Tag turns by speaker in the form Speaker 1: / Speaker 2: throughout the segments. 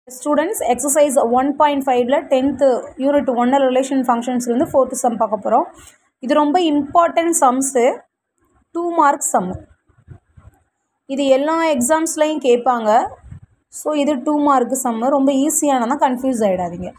Speaker 1: Students, exercise 1.5ல 10th unit 1 relation functions இருந்து 4th sum பார்க்க போறோம். இது ரொம்ப important sums, 2 mark sum. இது எல்லா எக்ஸாம்ஸ்லயும் கேட்பாங்க. ஸோ இது 2 mark sum, ரொம்ப ஈஸியானதான், confuse ஆகிடாதீங்க.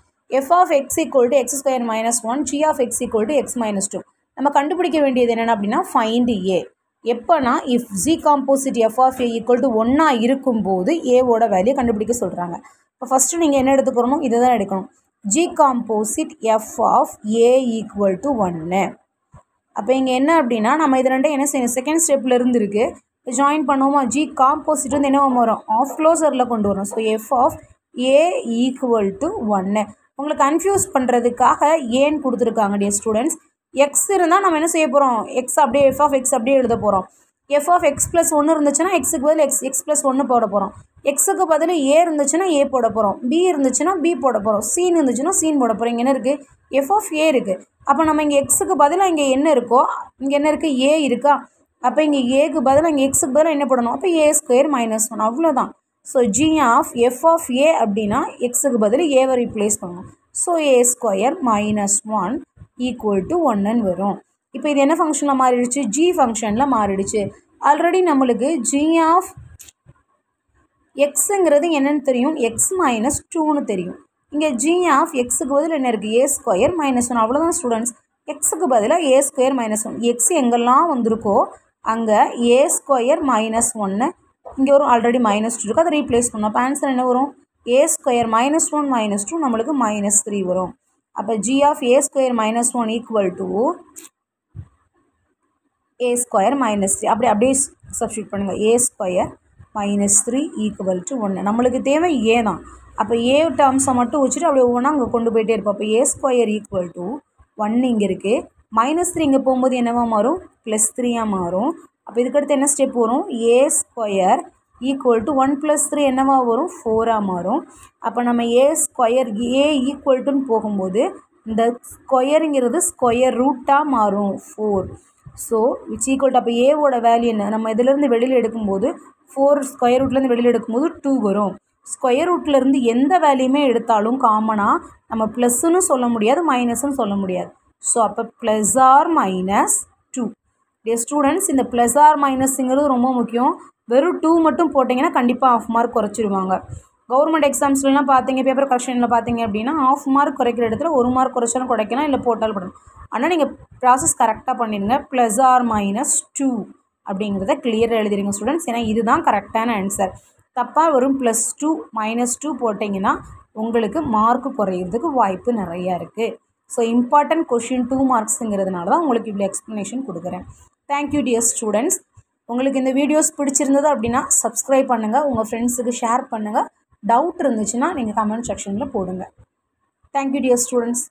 Speaker 1: f of x equal to x square minus 1, g of x equal to x minus 2. நம்ம கண்டுபிடிக்க வேண்டியது என்னென்ன அப்படின்னா find a. எப்போனா if g composite f of a equal to 1 இருக்கும்போது a ஓட வேல்யூ கண்டுபிடிக்க சொல்கிறாங்க. இப்போ ஃபஸ்ட்டு நீங்கள் என்ன எடுத்துக்கிறோமோ இதை தான் எடுக்கணும். g composite f of a equal to 1. அப்போ இங்கே என்ன அப்படின்னா நம்ம இது ரெண்டும் என்ன செய்யணும், செகண்ட் ஸ்டெப்பில் இருந்து இருக்குது ஜாயின் பண்ணுவோமா. g composite வந்து என்ன வரும், ஆஃப் க்ளோசரில் கொண்டு வரும். So f of a equal to 1. உங்களுக்கு கன்ஃபியூஸ் பண்ணுறதுக்காக ஏன்னு கொடுத்துருக்காங்க டியர் ஸ்டூடெண்ட்ஸ். எக்ஸ் இருந்தால் நம்ம என்ன செய்ய போகிறோம், எக்ஸ் அப்படியே எஃப் ஆஃப் எக்ஸ் அப்படியே எழுத போகிறோம். எஃப் ஆஃப் எக்ஸ் ப்ளஸ் 1 இருந்துச்சுன்னா எக்ஸுக்கு பதில் எக்ஸ் ப்ளஸ் 1 போட போகிறோம். எக்ஸுக்கு பதில் ஏ இருந்துச்சுன்னா ஏ போட போகிறோம். பி இருந்துச்சுன்னா பி போட போகிறோம். சீன் இருந்துச்சுன்னா சீன் போட போகிறோம். இங்கே என்ன இருக்குது, எஃப் ஆஃப் ஏ இருக்குது. அப்போ நம்ம இங்கே எக்ஸுக்கு பதிலாக இங்கே என்ன இருக்கோ, இங்கே என்ன இருக்குது, ஏ இருக்கா. அப்போ இங்கே ஏக்கு பதிலாக இங்கே எக்ஸுக்கு பதிலாக என்ன போடணும், அப்போ ஏ ஸ்கொயர் மைனஸ் 1, அவ்வளோதான். So g of f of a அப்படின்னா எக்ஸுக்கு பதில் ஏவை ரீப்ளேஸ் பண்ணணும். So a square minus 1 equal to 1ன்னு வரும். இப்போ இது என்ன ஃபங்க்ஷனில் மாறிடுச்சு, ஜி ஃபங்க்ஷனில் மாறிடுச்சு. ஆல்ரெடி நம்மளுக்கு ஜி ஆஃப் எக்ஸுங்கிறது என்னென்னு தெரியும், எக்ஸ் மைனஸ் 2ன்னு தெரியும். இங்கே ஜி ஆஃப் எக்ஸுக்கு பதில் என்ன இருக்குது, ஏ ஸ்கொயர் மைனஸ் 1, அவ்வளோதான் ஸ்டூடெண்ட்ஸ். எக்ஸுக்கு பதிலாக ஏ ஸ்கொயர் மைனஸ் 1, எக்ஸ் எங்கெல்லாம் வந்திருக்கோ அங்கே ஏ ஸ்கொயர் மைனஸ் 1 இங்கே வரும். ஆல்ரெடி மைனஸ் 2 இருக்குது, அதை ரீப்ளேஸ் பண்ணோம். அப்போ ஆன்சர் என்ன வரும், ஏ ஸ்கொயர் மைனஸ் 1 மைனஸ் 2 நம்மளுக்கு மைனஸ் 3 வரும். அப்போ g of a square minus 1 equal to a square minus 3. அப்படியே சப்ஸ்டியூட் பண்ணுங்கள். A square minus 3 equal to 1. நம்மளுக்கு தேவை ஏ தான். அப்போ ஏ டேர்ம்ஸை மட்டும் வச்சுட்டு அப்படியே ஒவ்வொன்றா அங்கே கொண்டு போயிட்டே இருப்போம். அப்போ ஏ ஸ்கொயர் ஈக்குவல் டு 1 இங்கே இருக்குது. மைனஸ் 3 இங்கே போகும்போது என்னவா மாறும், ப்ளஸ் 3யாக மாறும். அப்போ இதுக்கடுத்து என்ன ஸ்டெப் வரும், ஏ ஸ்கொயர் ஈக்குவல் டு 1 + 3 என்னவா வரும், 4ஆக மாறும். அப்போ நம்ம ஏ ஸ்கொயர் ஏ ஈக்குவல் டுன்னு போகும்போது இந்த ஸ்கொயருங்கிறது ஸ்கொயர் ரூட்டாக மாறும் 4. ஸோ விச் ஈக்குவல் டு, அப்போ ஏவோட வேல்யூ என்ன, நம்ம இதிலேருந்து வெளியில் எடுக்கும்போது 4 ஸ்கொயர் ரூட்லேருந்து வெளியில் எடுக்கும்போது 2 வரும். ஸ்கொயர் ரூட்லேருந்து எந்த வேல்யூமே எடுத்தாலும் காமனாக நம்ம ப்ளஸ்ன்னு சொல்ல முடியாது, மைனஸ்ன்னு சொல்ல முடியாது. ஸோ அப்போ ப்ளஸ் ஆர் மைனஸ் 2. ஸ்டூடெண்ட்ஸ், இந்த ப்ளஸ் ஆர் மைனஸுங்கிறது ரொம்ப முக்கியம். வெறும் 2 மட்டும் போட்டிங்கன்னா கண்டிப்பாக ½ மார்க் குறைச்சிருவாங்க. கவர்மெண்ட் எக்ஸாம்ஸ்லாம் பார்த்தீங்க, பேப்பர் கரெக்ஷனில் பார்த்தீங்க அப்படின்னா ½ மார்க் குறைக்கிற இடத்துல 1 மார்க் குறைச்சாலும் குறைக்கலாம், இல்லை போட்டாலும் போடணும். ஆனால் நீங்கள் ப்ராசஸ் கரெக்டாக பண்ணிடுங்க. ப்ளஸ் ஆர் மைனஸ் 2 அப்படிங்கிறத கிளியராக எழுதிடுங்க ஸ்டூடெண்ட்ஸ். ஏன்னா இதுதான் கரெக்டான ஆன்சர். தப்பாக வரும் +2 -2 போட்டிங்கன்னா உங்களுக்கு மார்க் குறையிறதுக்கு வாய்ப்பு நிறையா இருக்குது. ஸோ இம்பார்ட்டன்ட் கொஷின் 2 மார்க்ஸுங்கிறதுனால தான் உங்களுக்கு இவ்வளோ எக்ஸ்ப்ளனேஷன் கொடுக்குறேன். Thank you dear students. உங்களுக்கு இந்த வீடியோஸ் பிடிச்சிருந்தது அப்படின்னா சப்ஸ்கிரைப் பண்ணுங்கள், உங்கள் ஃப்ரெண்ட்ஸுக்கு ஷேர் பண்ணுங்கள். டவுட் இருந்துச்சுன்னா நீங்கள் கமெண்ட் செக்ஷனில் போடுங்க. Thank you dear students.